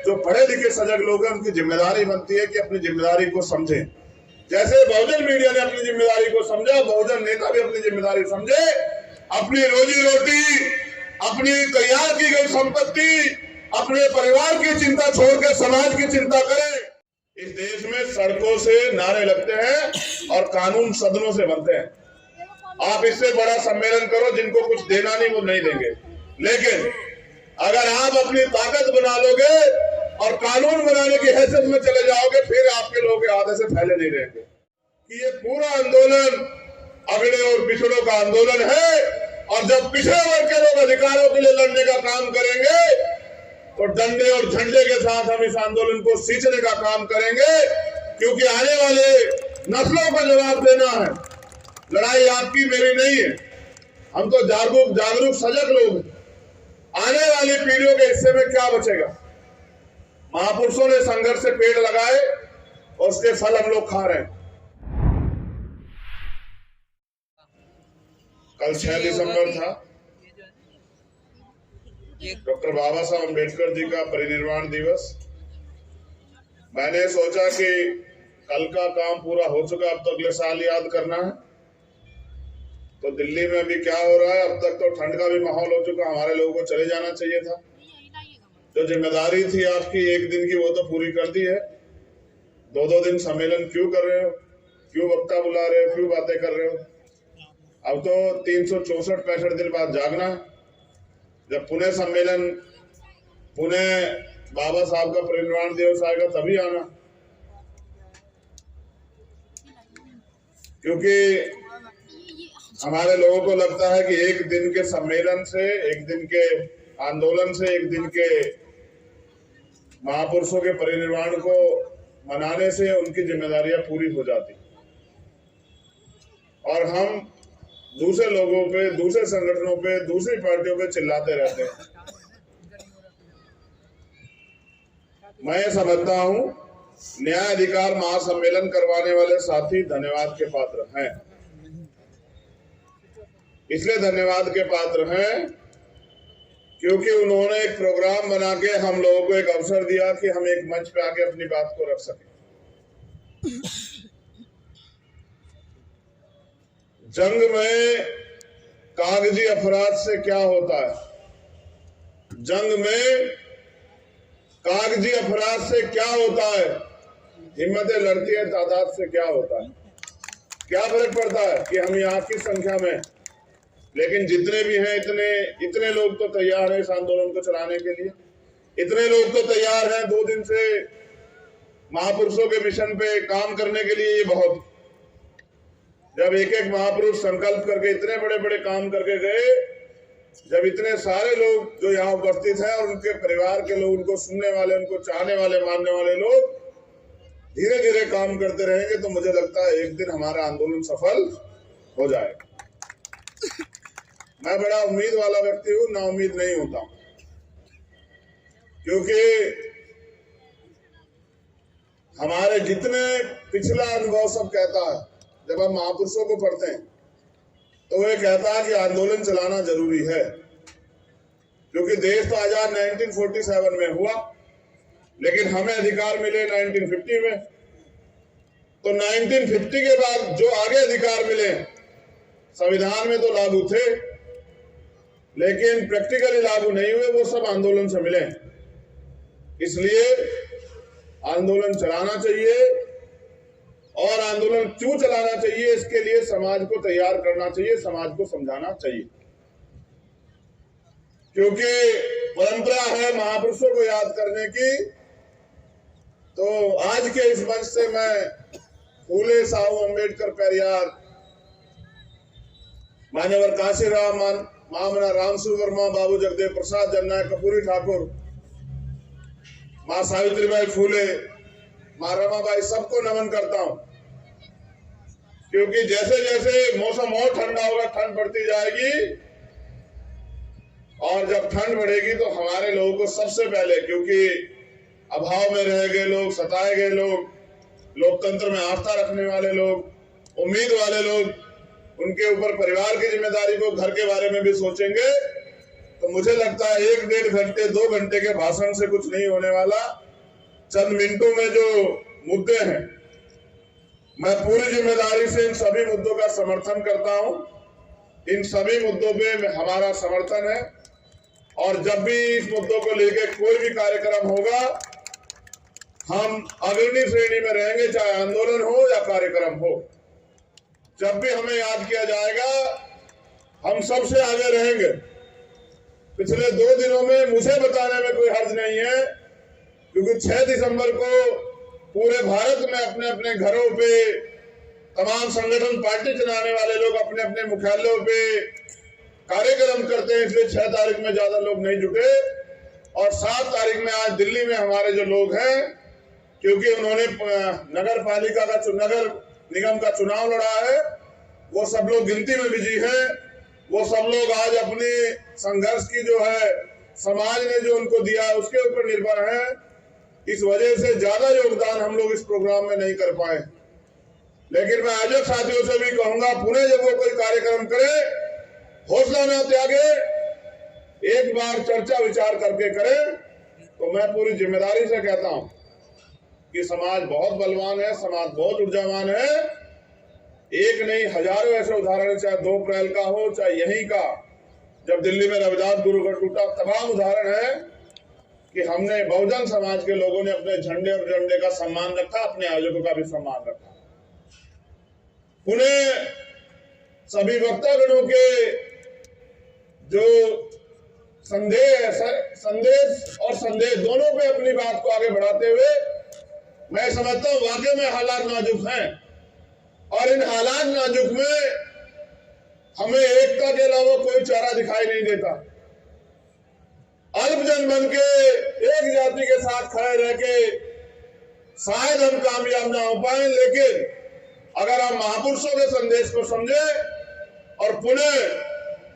जो पढ़े लिखे सजग लोग हैं उनकी जिम्मेदारी बनती है कि अपनी जिम्मेदारी को समझें। जैसे बहुजन मीडिया ने अपनी जिम्मेदारी को समझा, बहुजन नेता भी अपनी जिम्मेदारी समझे, अपनी रोजी रोटी, अपनी तैयार की गई संपत्ति, अपने परिवार की चिंता छोड़कर समाज की चिंता करें। इस देश में सड़कों से नारे लगते हैं और कानून सदनों से बनते हैं। आप इससे बड़ा सम्मेलन करो, जिनको कुछ देना नहीं वो नहीं देंगे, लेकिन अगर आप अपनी ताकत बना लोगे और कानून बनाने की हैसियत में चले जाओगे, फिर आपके लोग आधे से फैले नहीं रहेंगे। कि ये पूरा आंदोलन अगड़े और पिछड़ों का आंदोलन है, और जब पिछड़े वर्ग के लोग अधिकारों के लिए लड़ने का काम करेंगे तो डंडे और झंडे के साथ हम इस आंदोलन को सींचने का काम करेंगे, क्योंकि आने वाले नस्लों को जवाब देना है। लड़ाई आपकी मेरी नहीं है, हम तो जागरूक सजग लोग हैं। आने वाली पीढ़ियों के हिस्से में क्या बचेगा? महापुरुषों ने संघर्ष से पेड़ लगाए और उसके फल हम लोग खा रहे हैं। कल 6 दिसंबर था, डॉक्टर बाबा साहब अम्बेडकर जी का परिनिर्वाण दिवस। मैंने सोचा कि कल का काम पूरा हो चुका, अब तो अगले साल याद करना है। तो दिल्ली में अभी क्या हो रहा है, अब तक तो ठंड का भी माहौल हो चुका, हमारे लोगों को चले जाना चाहिए था। जो जिम्मेदारी थी आपकी एक दिन की वो तो पूरी कर दी है। 2-2 दिन सम्मेलन क्यों कर रहे हो, क्यों वक्ता बुला रहे हो, क्यों बातें कर रहे हो? अब तो 364-65 दिन बाद जागना है। जब पुणे सम्मेलन, पुणे बाबा साहब का परिनिर्वाण दिवस आएगा तभी आना, क्योंकि हमारे लोगों को लगता है कि एक दिन के सम्मेलन से, एक दिन के आंदोलन से, एक दिन के महापुरुषों के परिनिर्वाण को मनाने से उनकी जिम्मेदारियां पूरी हो जाती, और हम दूसरे लोगों पे, दूसरे संगठनों पे, दूसरी पार्टियों पे चिल्लाते रहते हैं। मैं ये समझता हूं न्याय अधिकार महासम्मेलन करवाने वाले साथी धन्यवाद के पात्र हैं। इसलिए धन्यवाद के पात्र हैं क्योंकि उन्होंने एक प्रोग्राम बना के हम लोगों को एक अवसर दिया कि हम एक मंच पे आके अपनी बात को रख सकें। जंग में कागजी अपराध से क्या होता है, जंग में कागजी अपराध से क्या होता है, हिम्मतें लड़ती है तादाद से क्या होता है। क्या फर्क पड़ता है कि हम यहाँ की संख्या में, लेकिन जितने भी हैं इतने लोग तो तैयार हैं इस आंदोलन को चलाने के लिए। इतने लोग तो तैयार हैं 2 दिन से महापुरुषों के मिशन पे काम करने के लिए। ये बहुत, जब एक एक महापुरुष संकल्प करके इतने बड़े बड़े काम करके गए, जब इतने सारे लोग जो यहाँ उपस्थित हैं और उनके परिवार के लोग, उनको सुनने वाले, उनको चाहने वाले, मानने वाले लोग धीरे धीरे काम करते रहेंगे, तो मुझे लगता है एक दिन हमारा आंदोलन सफल हो जाएगा। मैं बड़ा उम्मीद वाला व्यक्ति हूँ, ना उम्मीद नहीं होता, क्योंकि हमारे जितने पिछला अनुभव सब कहता है, जब हम महापुरुषों को पढ़ते हैं तो वह कहता है कि आंदोलन चलाना जरूरी है, क्योंकि देश तो आजाद 1947 में हुआ, लेकिन हमें अधिकार मिले 1950 में। तो 1950 के बाद जो आगे अधिकार मिले संविधान में तो लागू थे, लेकिन प्रैक्टिकली लागू नहीं हुए, वो सब आंदोलन से मिले। इसलिए आंदोलन चलाना चाहिए, और आंदोलन क्यों चलाना चाहिए, इसके लिए समाज को तैयार करना चाहिए, समाज को समझाना चाहिए, क्योंकि परंपरा है महापुरुषों को याद करने की। तो आज के इस मंच से मैं फूले, साहू, अम्बेडकर, पेरियार, मान्यवर काशीराम, मामना रामसु वर्मा, बाबू जगदेव प्रसाद, जननायक कर्पूरी ठाकुर, माँ सावित्रीबाई फूले, माँ रमाबाई, सबको नमन करता हूं, क्योंकि जैसे जैसे मौसम और ठंडा होगा, ठंड बढ़ती जाएगी, और जब ठंड बढ़ेगी तो हमारे लोगों को सबसे पहले, क्योंकि अभाव में रह गए लोग, सताए गए लोग, लोकतंत्र में आस्था रखने वाले लोग, उम्मीद वाले लोग, उनके ऊपर परिवार की जिम्मेदारी को, घर के बारे में भी सोचेंगे, तो मुझे लगता है 1-1.5 घंटे 2 घंटे के भाषण से कुछ नहीं होने वाला। चंद मिनटों में जो मुद्दे हैं, मैं पूरी जिम्मेदारी से इन सभी मुद्दों का समर्थन करता हूं। इन सभी मुद्दों पे हमारा समर्थन है और जब भी इस मुद्दों को लेकर कोई भी कार्यक्रम होगा, हम अग्रणी श्रेणी में रहेंगे, चाहे आंदोलन हो या कार्यक्रम हो। जब भी हमें याद किया जाएगा, हम सबसे आगे रहेंगे। पिछले 2 दिनों में मुझे बताने में कोई हर्ज नहीं है, क्योंकि 6 दिसंबर को पूरे भारत में अपने अपने घरों पे तमाम संगठन, पार्टी चलाने वाले लोग अपने अपने मुख्यालयों पे कार्यक्रम करते हैं, इसलिए 6 तारीख में ज्यादा लोग नहीं जुटे। और 7 तारीख में आज दिल्ली में हमारे जो लोग हैं, क्योंकि उन्होंने नगर पालिका का नगर निगम का चुनाव लड़ा है, वो सब लोग गिनती में बिजी हैं। वो सब लोग आज अपने संघर्ष की जो है समाज ने जो उनको दिया है उसके ऊपर निर्भर है। इस वजह से ज्यादा योगदान हम लोग इस प्रोग्राम में नहीं कर पाए। लेकिन मैं आयोजक साथियों से भी कहूंगा, पुणे जब वो कोई कार्यक्रम करे, हौसला न त्यागे, एक बार चर्चा विचार करके करें। तो मैं पूरी जिम्मेदारी से कहता हूं कि समाज बहुत बलवान है, समाज बहुत ऊर्जावान है। एक नहीं, हजारों ऐसे उदाहरण, चाहे 2 अप्रैल का हो, चाहे यहीं का जब दिल्ली में रविदास गुरु घर टूटा, तमाम उदाहरण है कि हमने बहुजन समाज के लोगों ने अपने झंडे और झंडे का सम्मान रखा, अपने आयोजकों का भी सम्मान रखा। उन्हें सभी वक्तागणों के जो संदेश और संदेश दोनों पे अपनी बात को आगे बढ़ाते हुए, मैं समझता हूं वाकई में हालात नाजुक हैं और इन हालात नाजुक में हमें एकता के अलावा कोई चारा दिखाई नहीं देता। अल्पजन बन के एक जाति के साथ खड़े रह के शायद हम कामयाब ना हो पाए, लेकिन अगर हम महापुरुषों के संदेश को समझे और पुनः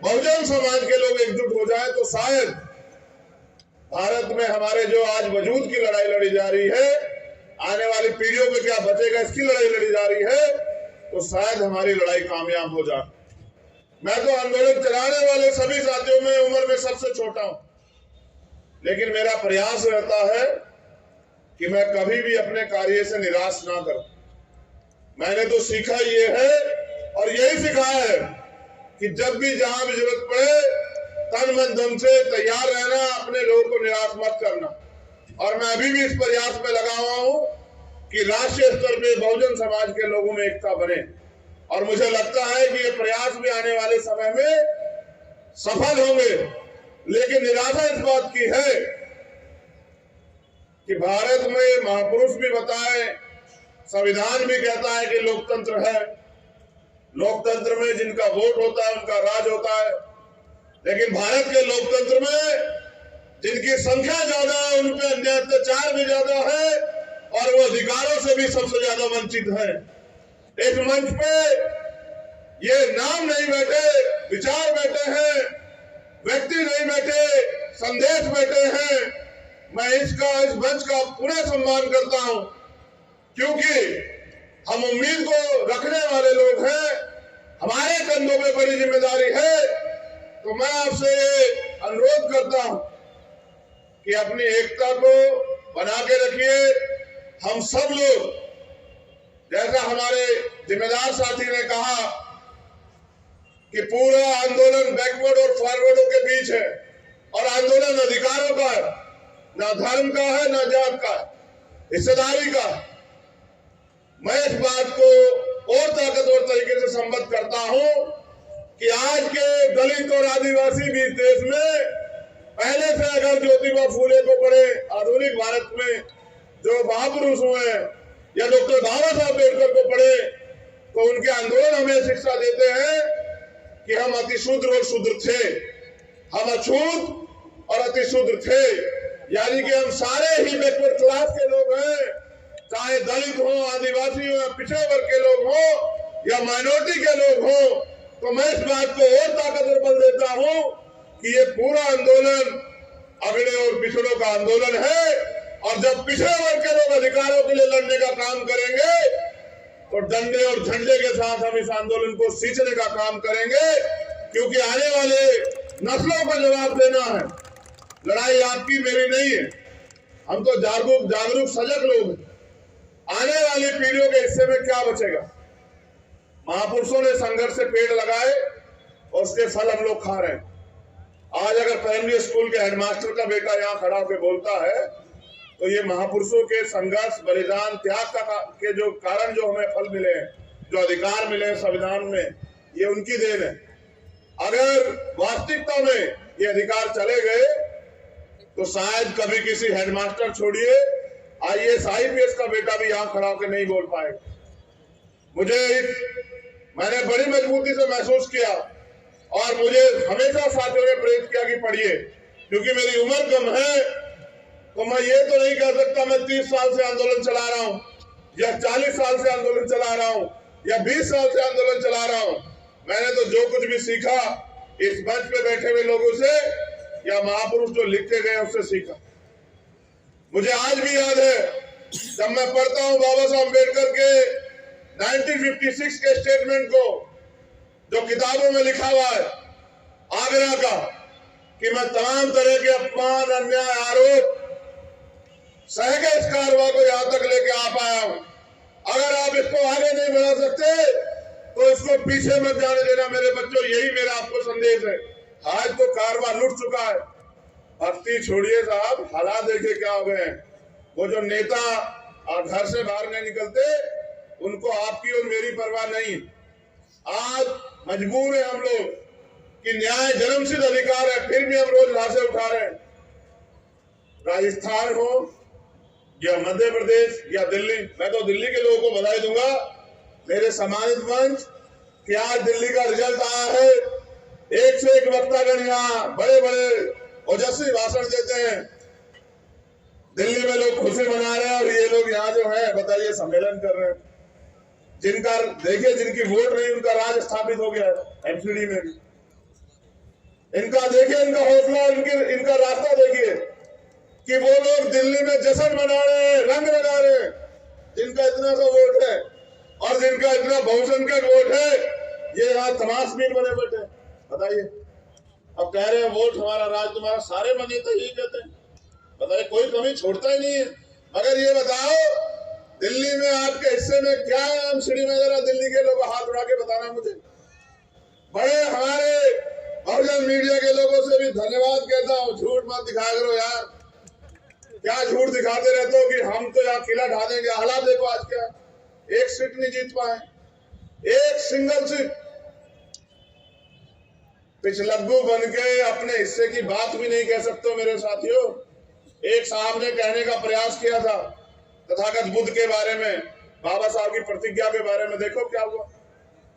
बहुजन समाज के लोग एकजुट हो जाए, तो शायद भारत में हमारे जो आज वजूद की लड़ाई लड़ी जा रही है, आने वाली पीढ़ियों पे क्या बचेगा इसकी लड़ाई लड़ी जा रही है, तो शायद हमारी लड़ाई कामयाब हो जाए। मैं तो आंदोलन चलाने वाले सभी साथियों में उम्र में सबसे छोटा हूं, लेकिन मेरा प्रयास रहता है कि मैं कभी भी अपने कार्य से निराश ना करूं। मैंने तो सीखा ये है और यही सिखाया है कि जब भी जहां भी जरूरत पड़े, तन मन धन से तैयार रहना, अपने लोगों को निराश मत करना। और मैं अभी भी इस प्रयास में लगा हुआ हूं कि राष्ट्रीय स्तर पे बहुजन समाज के लोगों में एकता बने, और मुझे लगता है कि ये प्रयास भी आने वाले समय में सफल होंगे। लेकिन निराशा इस बात की है कि भारत में महापुरुष भी बताए, संविधान भी कहता है कि लोकतंत्र है, लोकतंत्र में जिनका वोट होता है उनका राज होता है। लेकिन भारत के लोकतंत्र में जिनकी संख्या ज्यादा है, उन पे अन्याय अत्याचार भी ज्यादा है और वो अधिकारों से भी सबसे ज्यादा वंचित है। इस मंच पे ये नाम नहीं बैठे, विचार बैठे हैं, व्यक्ति नहीं बैठे, संदेश बैठे हैं। मैं इस मंच का पूरा सम्मान करता हूं, क्योंकि हम उम्मीद को रखने वाले लोग हैं, हमारे कंधों पे बड़ी जिम्मेदारी है। तो मैं आपसे अनुरोध करता हूं कि अपनी एकता को बना के रखिए। हम सब लोग, जैसा हमारे जिम्मेदार साथी ने कहा कि पूरा आंदोलन बैकवर्ड और फॉरवर्डों के बीच है, और आंदोलन अधिकारों का है, ना धर्म का है, ना जात का है, हिस्सेदारी का। मैं इस बात को और ताकतवर तरीके से संबद्ध करता हूं कि आज के दलित और आदिवासी भी देश में पहले से अगर ज्योतिबा फूले को पढ़े, आधुनिक भारत में जो महापुरुष हुए या डॉक्टर बाबा साहब अम्बेडकर को पढ़े, तो उनके आंदोलन हमें शिक्षा देते हैं कि हम अतिशूद्र और शूद्र थे, हम अछूत और अतिशूद्र थे। यानी कि हम सारे ही बैकवर्ड क्लास के लोग हैं, चाहे दलित हो, आदिवासी हो, पिछड़े वर्ग के लोग हो या माइनॉरिटी के लोग हो। तो मैं इस बात को और ताकतवर बल देता हूं कि ये पूरा आंदोलन अगड़े और पिछड़ों का आंदोलन है, और जब पिछड़े वर्ग के लोग अधिकारों के लिए लड़ने का काम करेंगे, तो डंडे और झंडे के साथ हम इस आंदोलन को सींचने का काम करेंगे। क्योंकि आने वाले नस्लों को जवाब देना है। लड़ाई आपकी मेरी नहीं है। हम तो जागरूक सजग लोग हैं। आने वाली पीढ़ियों के हिस्से में क्या बचेगा? महापुरुषों ने संघर्ष से पेड़ लगाए और उसके फल हम लोग खा रहे हैं। आज अगर प्राइमरी स्कूल के हेडमास्टर का बेटा यहाँ खड़ा होकर बोलता है तो ये महापुरुषों के संघर्ष, बलिदान, त्याग के जो कारण जो हमें फल मिले हैं, जो अधिकार मिले हैं संविधान में, ये उनकी देन है। अगर वास्तविकता में ये अधिकार चले गए तो शायद कभी किसी हेडमास्टर छोड़िए IAS IPS का बेटा भी यहाँ खड़ा होकर नहीं बोल पाएगा। मैंने बड़ी मजबूती से महसूस किया और मुझे हमेशा साथियों ने प्रेरित किया कि पढ़िए, क्योंकि मेरी उम्र कम है तो मैं ये तो नहीं कह सकता मैं 30 साल से आंदोलन चला रहा हूँ या 40 साल से आंदोलन चला रहा हूँ या 20 साल से आंदोलन चला रहा हूँ। मैंने तो जो कुछ भी सीखा इस मंच पे बैठे हुए लोगों से या महापुरुष जो लिखते गए उससे सीखा। मुझे आज भी याद है जब मैं पढ़ता हूँ बाबा साहब अम्बेडकर के 1956 के स्टेटमेंट को, जो किताबों में लिखा हुआ है आगरा का, कि मैं तमाम तरह के अपमान, अन्याय, आरोप सह के इस कारवां को यहां तक लेके आ पाया हूं। अगर आप इसको आगे नहीं बढ़ा सकते तो इसको पीछे मत जाने देना मेरे बच्चों, यही मेरा आपको संदेश है। आज तो कारवां लुट चुका है। भक्ति छोड़िए साहब, हालात देखिए क्या हो गए हैं। वो जो नेता घर से बाहर नहीं निकलते उनको आपकी और मेरी परवाह नहीं। आज मजबूर है हम लोग कि न्याय जन्मसिद्ध अधिकार है, फिर भी हम रोज लाशें उठा रहे हैं। राजस्थान हो या मध्य प्रदेश या दिल्ली, मैं तो दिल्ली के लोगों को बधाई दूंगा मेरे सम्मानित मंच कि आज दिल्ली का रिजल्ट आया है। एक से एक वक्तागण यहाँ बड़े बड़े ओजस्वी भाषण देते हैं। दिल्ली में लोग खुशी मना रहे हैं और ये लोग यहाँ जो है बताइए सम्मेलन कर रहे हैं। जिनका देखिए, जिनकी वोट नहीं उनका राज स्थापित हो गया है MCD में भी। इनका देखिए, इनका हौसला, इनका रास्ता देखिए कि वो लोग दिल्ली में जश्न मना रहे हैं, रंग लगा रहे हैं। जिनका इतना सा वोट है और जिनका इतना बहुसंख्यक वोट है, ये यहाँ तमाशबीन बने बैठे। बताइए, अब कह रहे हैं वोट हमारा, राज तुम्हारा। सारे बने तो यही कहते हैं। बताइए, कोई कमी छोड़ता ही नहीं है। मगर ये बताओ दिल्ली में आपके हिस्से में क्या है MCD में? जरा दिल्ली के लोग हाथ उठा के बताना मुझे। बड़े हमारे बहुजन मीडिया के लोगों से भी धन्यवाद कहता हूँ। झूठ मत दिखाया करो यार, क्या झूठ दिखाते रहते हो कि हम तो यहाँ किला ढा देंगे। हालात देखो आज क्या, एक सीट नहीं जीत पाए, एक सिंगल सीट। पिछलग्गू बन के अपने हिस्से की बात भी नहीं कह सकते मेरे साथियों। एक साहब ने कहने का प्रयास किया था तथागत बुद्ध के बारे में, बाबा साहब की प्रतिज्ञा के बारे में। देखो क्या हुआ।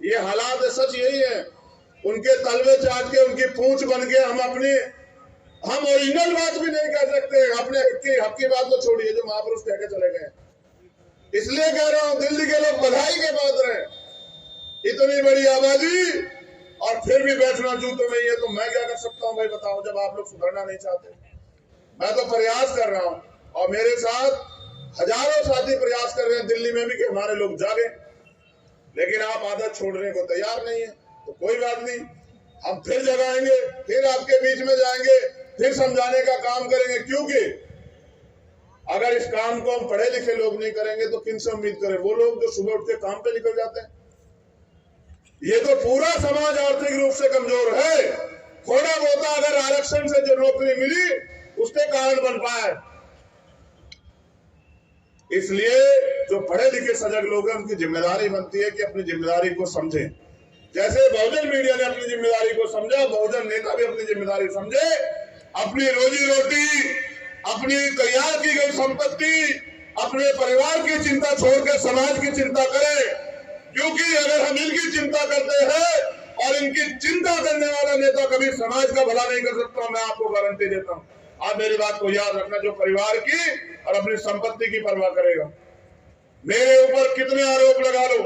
ये हालात है, सच यही है। उनके तलवे चाट के, उनकी पूंछ बन के हम ओरिजिनल बात भी नहीं कह सकते। अपने हक की बात तो छोड़िए जो महापुरुष कह के चले गए। इसलिए कह रहा हूं दिल्ली के लोग बधाई के पात्र हैं। इतनी बड़ी आबादी और फिर भी बैठना जूतों में ही है, तो मैं क्या कर सकता हूं भाई बताओ, जब आप लोग सुधरना नहीं चाहते। मैं तो प्रयास कर रहा हूं और मेरे साथ हजारों साथी प्रयास कर रहे हैं दिल्ली में भी कि हमारे लोग जागे। लेकिन आप आदत छोड़ने को तैयार नहीं है, तो कोई बात नहीं, हम फिर जगाएंगे, फिर आपके बीच में जाएंगे, फिर समझाने का काम करेंगे। क्योंकि अगर इस काम को हम पढ़े लिखे लोग नहीं करेंगे तो किन से उम्मीद करें? वो लोग जो सुबह उठ के काम पे निकल जाते हैं। ये तो पूरा समाज आर्थिक रूप से कमजोर है। थोड़ा बहुत अगर आरक्षण से जो नौकरी मिली उसके कारण बन पाए। इसलिए जो पढ़े लिखे सजग लोग हैं उनकी जिम्मेदारी बनती है कि अपनी जिम्मेदारी को समझें। जैसे बहुजन मीडिया ने अपनी जिम्मेदारी को समझा, बहुजन नेता भी अपनी जिम्मेदारी समझे। अपनी रोजी रोटी, अपनी तैयार की गई संपत्ति, अपने परिवार की चिंता छोड़कर समाज की चिंता करें। क्योंकि अगर हम इनकी चिंता करते हैं और इनकी चिंता करने वाला नेता कभी समाज का भला नहीं कर सकता, मैं आपको गारंटी देता हूं। आप मेरी बात को याद रखना, जो परिवार की और अपनी संपत्ति की परवाह करेगा। मेरे ऊपर कितने आरोप लगा लो,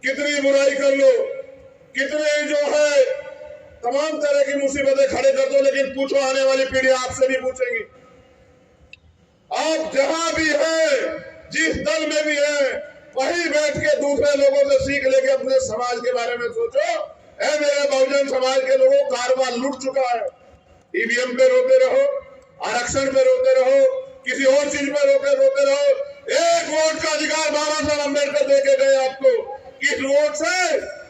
कितनी बुराई कर लो, कितने जो है तमाम तरह की मुसीबतें खड़े कर दो, लेकिन पूछो आने वाली पीढ़ी आपसे भी पूछेगी। आप जहां भी हैं, जिस दल में भी हैं, वहीं बैठ के दूसरे लोगों से सीख लेके अपने समाज के बारे में सोचो मेरे बहुजन समाज के लोगों, कारवा लूट चुका है। ईवीएम पे रोते रहो, आरक्षण पे रोते रहो, किसी और चीज पे रोते रहो। एक वोट का अधिकार बाबा साहब अम्बेडकर दे के गए आपको। किस वोट से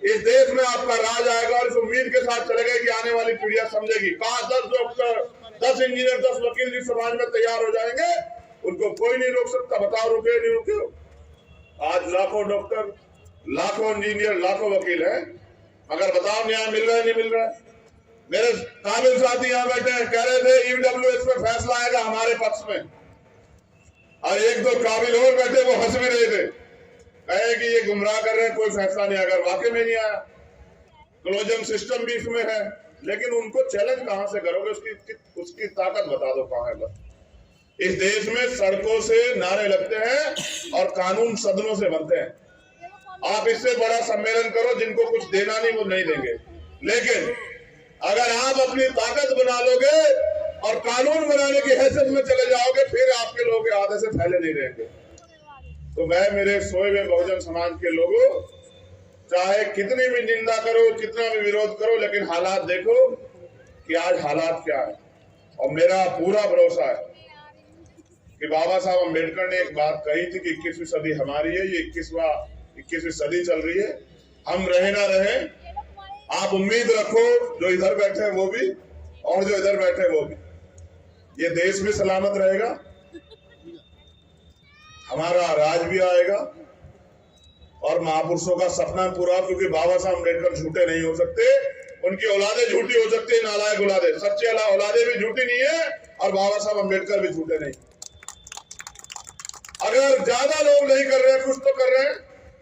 इस देश में आपका राज आएगा, और इस उम्मीद के साथ चले गए कि आने वाली पीढ़ियां समझेगी। कहा 10 डॉक्टर, 10 इंजीनियर, 10 वकील जिस समाज में तैयार हो जाएंगे, उनको कोई नहीं रोक सकता। बताओ रुके नहीं रुके? आज लाखों डॉक्टर, लाखों इंजीनियर, लाखों वकील हैं, मगर बताओ न्याय मिल रहा है नहीं मिल रहा है? मेरे काबिल साथी यहाँ बैठे हैं, कह रहे थे ईडब्ल्यूएस पे फैसला आएगा हमारे पक्ष में, और एक दो काबिल और बैठे, वो हंस भी रहे थे, कहे कि ये गुमराह कर रहे हैं, कोई फैसला नहीं आएगा। वाकई में नहीं आया, क्लोजन सिस्टम भी इसमें है, लेकिन उनको चैलेंज कहां से करोगे? उसकी ताकत बता दो कहां है। बस इस देश में सड़कों से नारे लगते हैं और कानून सदनों से बनते हैं। आप इससे बड़ा सम्मेलन करो, जिनको कुछ देना नहीं वो नहीं देंगे, लेकिन अगर आप अपनी ताकत बना लोगे और कानून बनाने की हैसियत में चले जाओगे, फिर आपके लोग आधे से फैले नहीं रहेंगे। तो मैं मेरे सोए हुए बहुजन समाज के लोगों, चाहे कितनी भी निंदा करो, कितना भी विरोध करो, लेकिन हालात देखो कि आज हालात क्या है। और मेरा पूरा भरोसा है कि बाबा साहब अम्बेडकर ने एक बात कही थी कि 21वीं सदी हमारी है, ये 21वीं सदी चल रही है, हम रहे ना रहे, आप उम्मीद रखो, जो इधर बैठे हैं वो भी और जो इधर बैठे हैं वो भी, ये देश भी सलामत रहेगा, हमारा राज भी आएगा, और महापुरुषों का सपना पूरा। क्योंकि बाबा साहब अम्बेडकर झूठे नहीं हो सकते, उनकी औलादे झूठी हो सकती है, नालायक औलादे, सच्चे औलादे भी झूठी नहीं है, और बाबा साहब अम्बेडकर भी झूठे नहीं। अगर ज्यादा लोग नहीं कर रहे हैं, कुछ तो कर रहे हैं,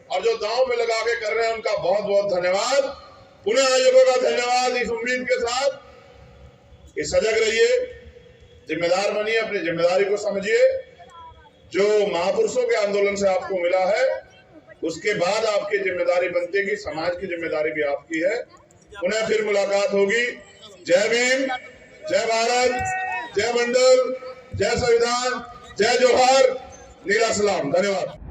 और जो दांव में लगा के कर रहे हैं, उनका बहुत बहुत धन्यवाद। पुनः आयोगों का धन्यवाद। इस उम्मीद के साथ कि सजग रहिए, जिम्मेदार बनिए, अपनी जिम्मेदारी को समझिए। जो महापुरुषों के आंदोलन से आपको मिला है, उसके बाद आपकी जिम्मेदारी बनती है कि समाज की जिम्मेदारी भी आपकी है। पुनः फिर मुलाकात होगी। जय भीम, जय भारत, जय मंडल, जय संविधान, जय जोहार, नीला सलाम। धन्यवाद।